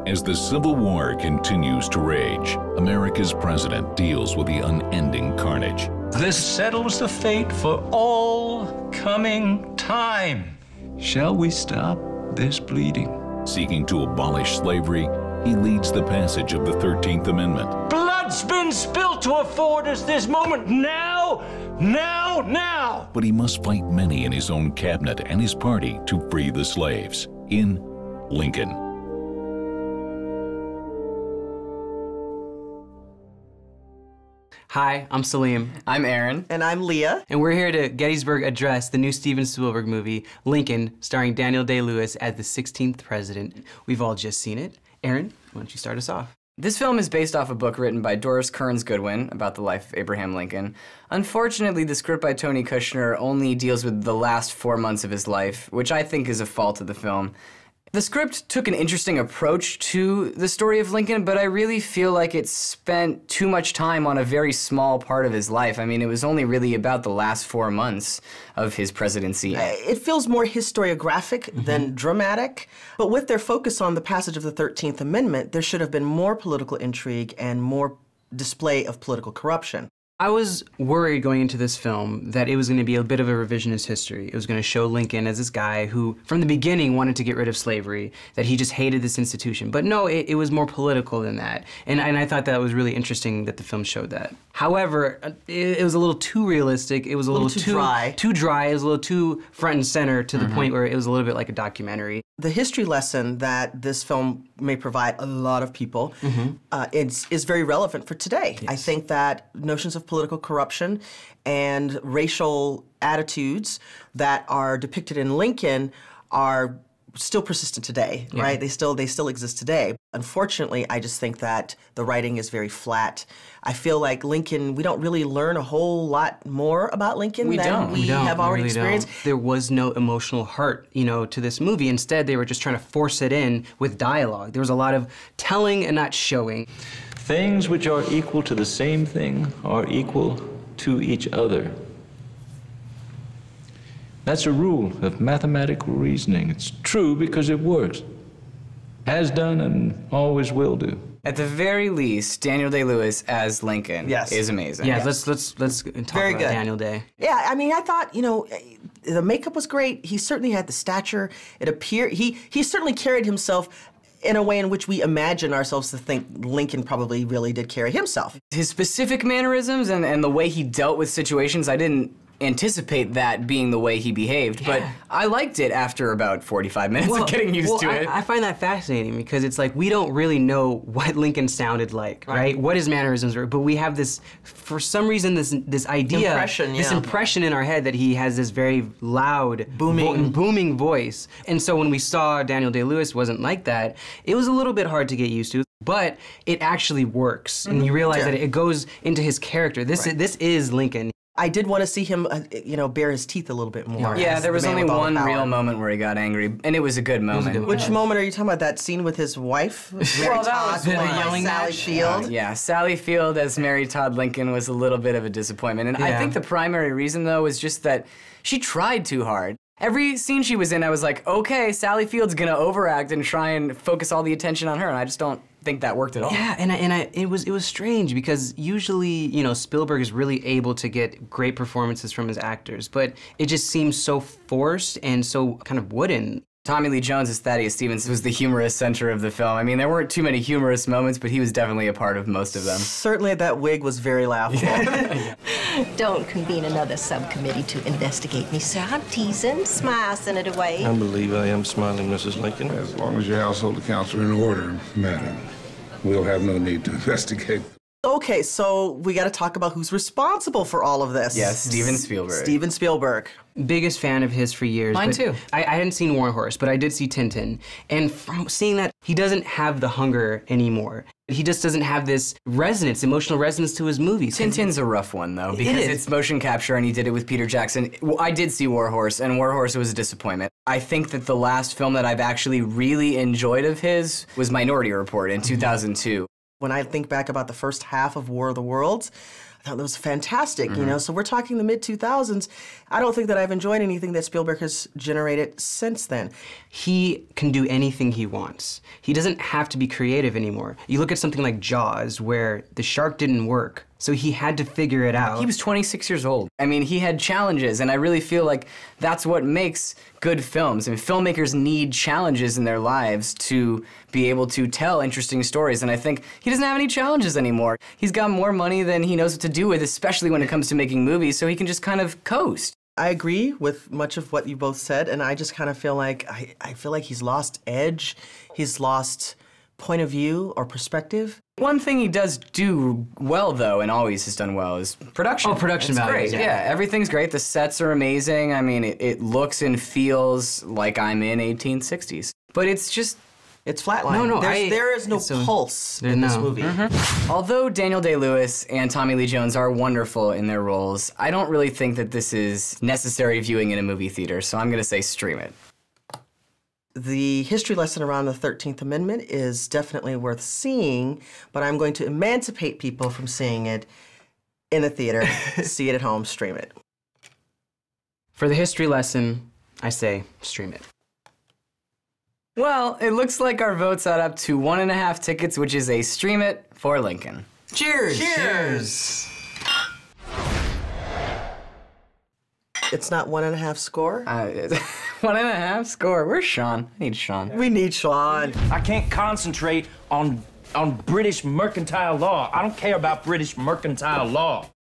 As the Civil War continues to rage, America's president deals with the unending carnage. This settles the fate for all coming time. Shall we stop this bleeding? Seeking to abolish slavery, he leads the passage of the 13th Amendment. Blood's been spilled to afford us this moment. Now! But he must fight many in his own cabinet and his party to free the slaves. In Lincoln. Hi, I'm Salim. I'm Aaron. And I'm Leah. And we're here to Gettysburg Address the new Steven Spielberg movie, Lincoln, starring Daniel Day-Lewis as the 16th president. We've all just seen it. Aaron, why don't you start us off? This film is based off a book written by Doris Kearns Goodwin about the life of Abraham Lincoln. Unfortunately, the script by Tony Kushner only deals with the last 4 months of his life, which I think is a fault of the film. The script took an interesting approach to the story of Lincoln, but I really feel like it spent too much time on a very small part of his life. I mean, it was only really about the last 4 months of his presidency. It feels more historiographic than dramatic, but with their focus on the passage of the 13th Amendment, there should have been more political intrigue and more display of political corruption. I was worried going into this film that it was going to be a bit of a revisionist history. It was going to show Lincoln as this guy who, from the beginning, wanted to get rid of slavery, that he just hated this institution. But no, it was more political than that. And I thought that was really interesting that the film showed that. However, it was a little too realistic. It was a little too dry. Too dry. It was a little too front and center to the point where it was a little bit like a documentary. The history lesson that this film may provide a lot of people is very relevant for today. Yes. I think that notions of political corruption and racial attitudes that are depicted in Lincoln are still persistent today, right? They still exist today. Unfortunately, I just think that the writing is very flat. I feel like Lincoln, we don't really learn a whole lot more about Lincoln than we have already experienced. There was no emotional heart, to this movie. Instead, they were just trying to force it in with dialogue. There was a lot of telling and not showing. Things which are equal to the same thing are equal to each other. That's a rule of mathematical reasoning. It's true because it works. Has done and always will do. At the very least, Daniel Day-Lewis as Lincoln is amazing. Yeah, let's talk about Daniel Day. Yeah, I mean, I thought, the makeup was great. He certainly had the stature. It appeared, he certainly carried himself in a way in which we imagine ourselves to think Lincoln probably really did carry himself. His specific mannerisms and the way he dealt with situations, I didn't anticipate that being the way he behaved, but I liked it after about 45 minutes of getting used to it. I find that fascinating because it's like we don't really know what Lincoln sounded like, right? What his mannerisms were, but we have this, for some reason, this idea, this impression in our head that he has this very loud, booming voice. And so when we saw Daniel Day-Lewis wasn't like that, it was a little bit hard to get used to, but it actually works, and you realize that it goes into his character. This is Lincoln. I did want to see him, bare his teeth a little bit more. Yeah, there was only one real moment where he got angry, and it was a good moment. Which moment are you talking about? That scene with his wife? Well, that was the yelling Sally Field. Yeah, Sally Field as Mary Todd Lincoln was a little bit of a disappointment. And I think the primary reason, though, was just that she tried too hard. Every scene she was in, I was like, okay, Sally Field's gonna overact and try and focus all the attention on her, and I just don't think that worked at all. Yeah, and it was strange because usually, Spielberg is really able to get great performances from his actors, but it just seems so forced and so kind of wooden. Tommy Lee Jones as Thaddeus Stevens was the humorous center of the film. I mean, there weren't too many humorous moments, but he was definitely a part of most of them. Certainly that wig was very laughable. Don't convene another subcommittee to investigate me, sir. I'm teasing. Smile, send it away. I believe I am smiling, Mrs. Lincoln. As long as your household accounts are in order, madam, we'll have no need to investigate. Okay, so we got to talk about who's responsible for all of this. Yes, Steven Spielberg. Steven Spielberg. Biggest fan of his for years. Mine too. I hadn't seen War Horse, but I did see Tintin. And from seeing that, he doesn't have the hunger anymore. He just doesn't have this emotional resonance to his movies. Tintin's a rough one, though, because it's motion capture, and he did it with Peter Jackson. I did see War Horse, and War Horse was a disappointment. I think that the last film that I've actually really enjoyed of his was Minority Report in 2002. When I think back about the first half of War of the Worlds, thought that was fantastic, you know? So we're talking the mid-2000s. I don't think that I've enjoyed anything that Spielberg has generated since then. He can do anything he wants. He doesn't have to be creative anymore. You look at something like Jaws, where the shark didn't work, so he had to figure it out. He was 26 years old. I mean, he had challenges, and I really feel like that's what makes good films. I mean, filmmakers need challenges in their lives to be able to tell interesting stories, and I think he doesn't have any challenges anymore. He's got more money than he knows what to do with, especially when it comes to making movies, so he can just kind of coast. I agree with much of what you both said, and I just kind of feel like, I feel like he's lost edge, he's lost point of view or perspective. One thing he does do well, though, and always has done well, is production. Oh, production value. Great. Yeah, everything's great. The sets are amazing. I mean, it looks and feels like I'm in 1860s. But it's just... It's flatline. There is no pulse in this movie. Although Daniel Day-Lewis and Tommy Lee Jones are wonderful in their roles, I don't really think that this is necessary viewing in a movie theater, so I'm going to say stream it. The history lesson around the 13th Amendment is definitely worth seeing, but I'm going to emancipate people from seeing it in a theater. See it at home, stream it. For the history lesson, I say stream it. Well, it looks like our votes add up to 1.5 tickets, which is a stream it for Lincoln. Cheers! Cheers! It's not 1.5 score? 1.5 score. Where's Sean? I need Sean. We need Sean. I can't concentrate on British mercantile law. I don't care about British mercantile law.